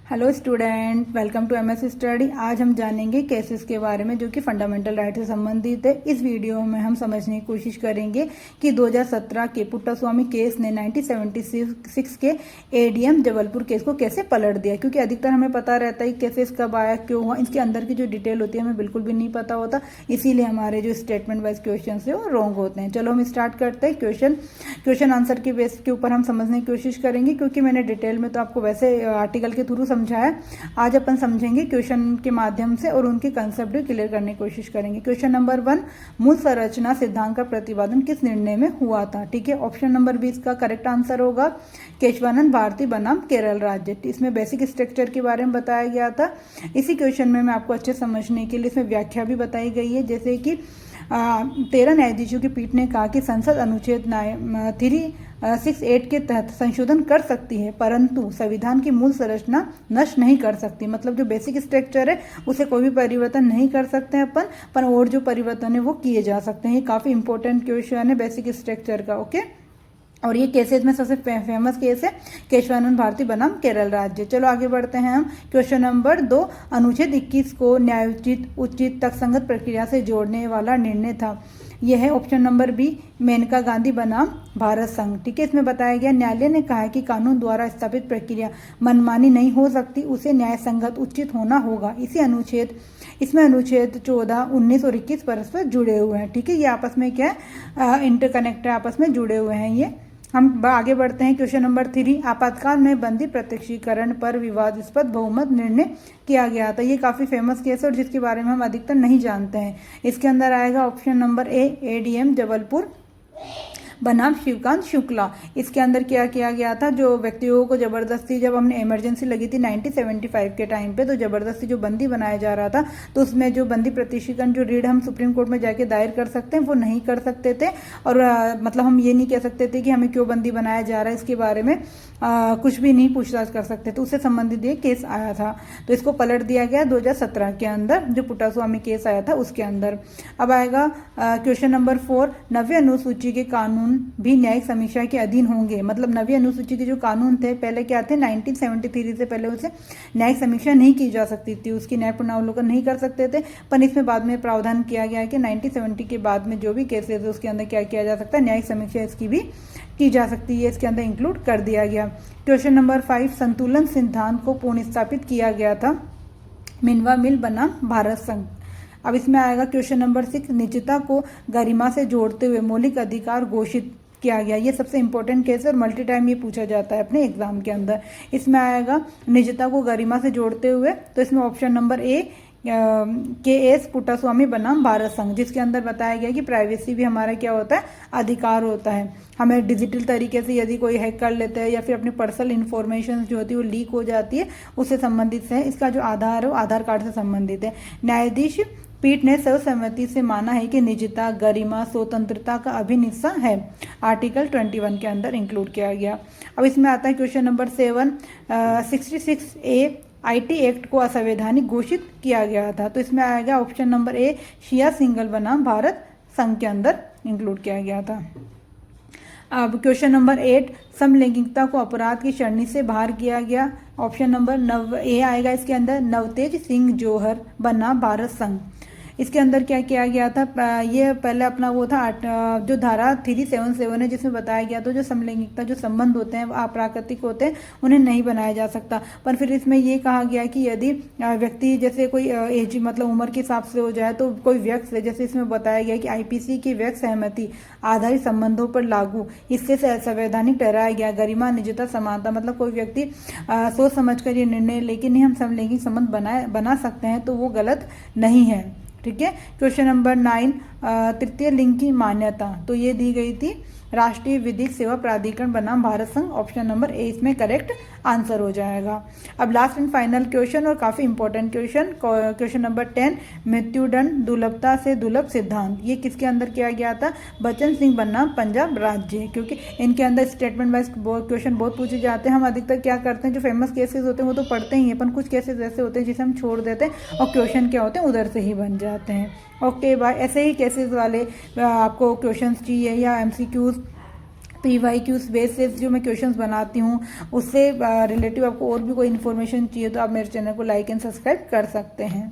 Hello student, welcome to MS study. आज हम जानेंगे केसेस के बारे में जो कि फंडामेंटल राइट से संबंधित है। इस वीडियो में हम समझने की कोशिश करेंगे कि 2017 के पुट्टास्वामी केस ने 1976 के एडीएम जबलपुर केस को कैसे पलट दिया, क्योंकि अधिकतर हमें पता रहता है केसेस कब आया, क्यों हुआ, इसके अंदर की जो डिटेल होती है हमें बिल्कुल भी नहीं पता होता, इसीलिए हमारे जो स्टेटमेंट वाइज क्वेश्चन है वो रॉन्ग होते हैं। चलो हम स्टार्ट करते हैं। क्वेश्चन आंसर के बेस के ऊपर हम समझने की कोशिश करेंगे, क्योंकि मैंने डिटेल में तो आपको वैसे आर्टिकल के थ्रू समझाया। आज अपन समझेंगे क्वेश्चन के माध्यम से और उनके कंसेप्ट भी क्लियर करने की कोशिश करेंगे। क्वेश्चन नंबर 1, मूल संरचना सिद्धांत का प्रतिपादन किस निर्णय में हुआ था? ठीक है, ऑप्शन नंबर 20 का करेक्ट आंसर होगा केशवानंद भारती बनाम केरल राज्य। इसमें बेसिक स्ट्रक्चर के बारे में बताया गया था। इसी क्वेश्चन में मैं आपको अच्छे समझने के लिए इसमें व्याख्या भी बताई गई है, जैसे कि 13 न्यायाधीशों की पीठ ने कहा कि संसद अनुच्छेद 368 के तहत संशोधन कर सकती है, परंतु संविधान की मूल संरचना नष्ट नहीं कर सकती। मतलब जो बेसिक स्ट्रक्चर है उसे कोई भी परिवर्तन नहीं कर सकते हैं अपन, पर और जो परिवर्तन है वो किए जा सकते हैं। ये काफी इंपॉर्टेंट क्वेश्चन है बेसिक स्ट्रक्चर का। ओके, और ये केसेस में सबसे फेमस केस है केशवानंद भारती बनाम केरल राज्य। चलो आगे बढ़ते हैं हम। क्वेश्चन नंबर 2, अनुच्छेद 21 को न्यायोचित उचित तर्कसंगत प्रक्रिया से जोड़ने वाला निर्णय था। यह है option number B, Menaka Gandhi बनाम भारत संघ। ठीक है, इसमें बताया गया न्यायालय ने कहा है कि कानून द्वारा स्थापित प्रक्रिया मनमानी नहीं हो सकती, उसे न्याय संगत उचित होना होगा। इसमें अनुच्छेद 14, 19 और 21 परस्पर जुड़े हुए हैं। ठीक है, ये आपस में क्या है, इंटरकनेक्ट है, आपस में जुड़े हुए हैं ये। हम आगे बढ़ते हैं। क्वेश्चन नंबर 3, आपातकाल में बंदी प्रत्यक्षीकरण पर विवादास्पद बहुमत निर्णय किया गया था। ये काफी फेमस केस है और जिसके बारे में हम अधिकतर नहीं जानते हैं। इसके अंदर आएगा option number A, ADM Jabalpur बनाम शिवकांत शुक्ला। इसके अंदर क्या किया गया था, जो व्यक्तियों को जबरदस्ती, जब हमने इमरजेंसी लगी थी 1975 के टाइम पे, तो जबरदस्ती जो बंदी बनाया जा रहा था, तो उसमें जो बंदी प्रत्यक्षीकरण जो रीड हम सुप्रीम कोर्ट में जाके दायर कर सकते हैं वो नहीं कर सकते थे। और मतलब हम ये नहीं कह सकते थे कि हमें क्यों बंदी बनाया जा रहा है, इसके बारे में कुछ भी नहीं पूछताछ कर सकते, तो उससे संबंधित ये केस आया था। तो इसको पलट दिया गया 2017 के अंदर, जो पुट्टास्वामी केस आया था उसके अंदर। अब आएगा क्वेश्चन नंबर 4, नव्य अनुसूची के कानून भी न्यायिक समीक्षा के अधीन होंगे। मतलब नवी अनुसूची के जो कानून थे पहले क्या थे, 1973 से पहले उसे न्यायिक समीक्षा नहीं की जा सकती थी, उसकी न्याय पुनरावलोकन नहीं कर सकते थे। पर इसमें बाद में प्रावधान किया गया है कि 1970 के बाद में जो भी केसेस है उसके अंदर क्या किया जा सकता है, न्यायिक समीक्षा इसकी भी की जा सकती है, इसके अंदर इंक्लूड कर दिया गया। क्वेश्चन नंबर 5, संतुलन सिद्धांत को पुनर्स्थापित किया गया था मिनवा मिल बनाम भारत संघ। अब इसमें आएगा क्वेश्चन नंबर 6, निजता को गरिमा से जोड़ते हुए मौलिक अधिकार घोषित किया गया। ये सबसे इंपॉर्टेंट केस है और मल्टी टाइम ये पूछा जाता है अपने एग्जाम के अंदर। इसमें आएगा निजता को गरिमा से जोड़ते हुए, तो इसमें option number A, KS Puttaswamy बनाम भारत संघ, जिसके अंदर बताया गया कि प्राइवेसी भी हमारा क्या होता है, अधिकार होता है। हमें डिजिटल तरीके से यदि कोई हैक कर लेते हैं या फिर अपनी पर्सनल इन्फॉर्मेशन जो होती है वो लीक हो जाती है, उससे संबंधित है। इसका जो आधार है वो आधार कार्ड से संबंधित है। न्यायाधीश पीठ ने सर्वसम्मति से माना है कि निजता, गरिमा, स्वतंत्रता का अभिन्न हिस्सा है। आर्टिकल 21 के अंदर इंक्लूड किया गया। अब इसमें आता है question number 7, 66A IT act को असंवैधानिक घोषित किया गया था। तो इसमें आएगा ऑप्शन नंबर ए, शिया सिंघल बनाम भारत संघ के अंदर इंक्लूड किया गया था। अब क्वेश्चन नंबर 8, समलैंगिकता को अपराध की श्रेणी से बाहर किया गया। ऑप्शन नंबर ए आएगा इसके अंदर, नवतेज सिंह जौहर बनाम भारत संघ। इसके अंदर क्या किया गया था, ये पहले अपना वो था जो धारा 377 है, जिसमें बताया गया था जो समलैंगिकता जो संबंध होते हैं अप्राकृतिक होते हैं, उन्हें नहीं बनाया जा सकता। पर फिर इसमें ये कहा गया कि यदि व्यक्ति जैसे कोई एज मतलब उम्र के हिसाब से हो जाए, तो कोई व्यक्ति, जैसे इसमें बताया गया कि IPC की व्यक्ति सहमति आधारित संबंधों पर लागू, इससे संवैधानिक ठहराया गया। गरिमा, निजता, समानता, मतलब कोई व्यक्ति सोच समझ कर ये निर्णय लेकिन नहीं हम समलैंगिक संबंध बना सकते हैं, तो वो गलत नहीं है। ठीक है, क्वेश्चन नंबर 9, तृतीय लिंग की मान्यता, तो ये दी गई थी राष्ट्रीय विधिक सेवा प्राधिकरण बनाम भारत संघ। ऑप्शन नंबर ए इसमें करेक्ट आंसर हो जाएगा। अब लास्ट एंड फाइनल क्वेश्चन और काफी इंपॉर्टेंट क्वेश्चन, क्वेश्चन नंबर 10, मृत्युदंड दुर्लभता से दुर्लभ सिद्धांत, ये किसके अंदर किया गया था, बचन सिंह बनाम पंजाब राज्य। क्योंकि इनके अंदर स्टेटमेंट वाइज क्वेश्चन बहुत पूछे जाते हैं। हम अधिकतर क्या करते हैं, जो फेमस केसेस होते हैं वो तो पढ़ते ही हैं, पर कुछ केसेस ऐसे होते हैं जिसे हम छोड़ देते हैं और क्वेश्चन क्या होते हैं उधर से ही बन जाते हैं। Okay bye. ऐसे ही केसेस वाले आपको क्वेश्चंस चाहिए या MCQs PYQs बेस से जो मैं क्वेश्चंस बनाती हूँ उससे रिलेटिव आपको और भी कोई इन्फॉर्मेशन चाहिए तो आप मेरे चैनल को लाइक एंड सब्सक्राइब कर सकते हैं।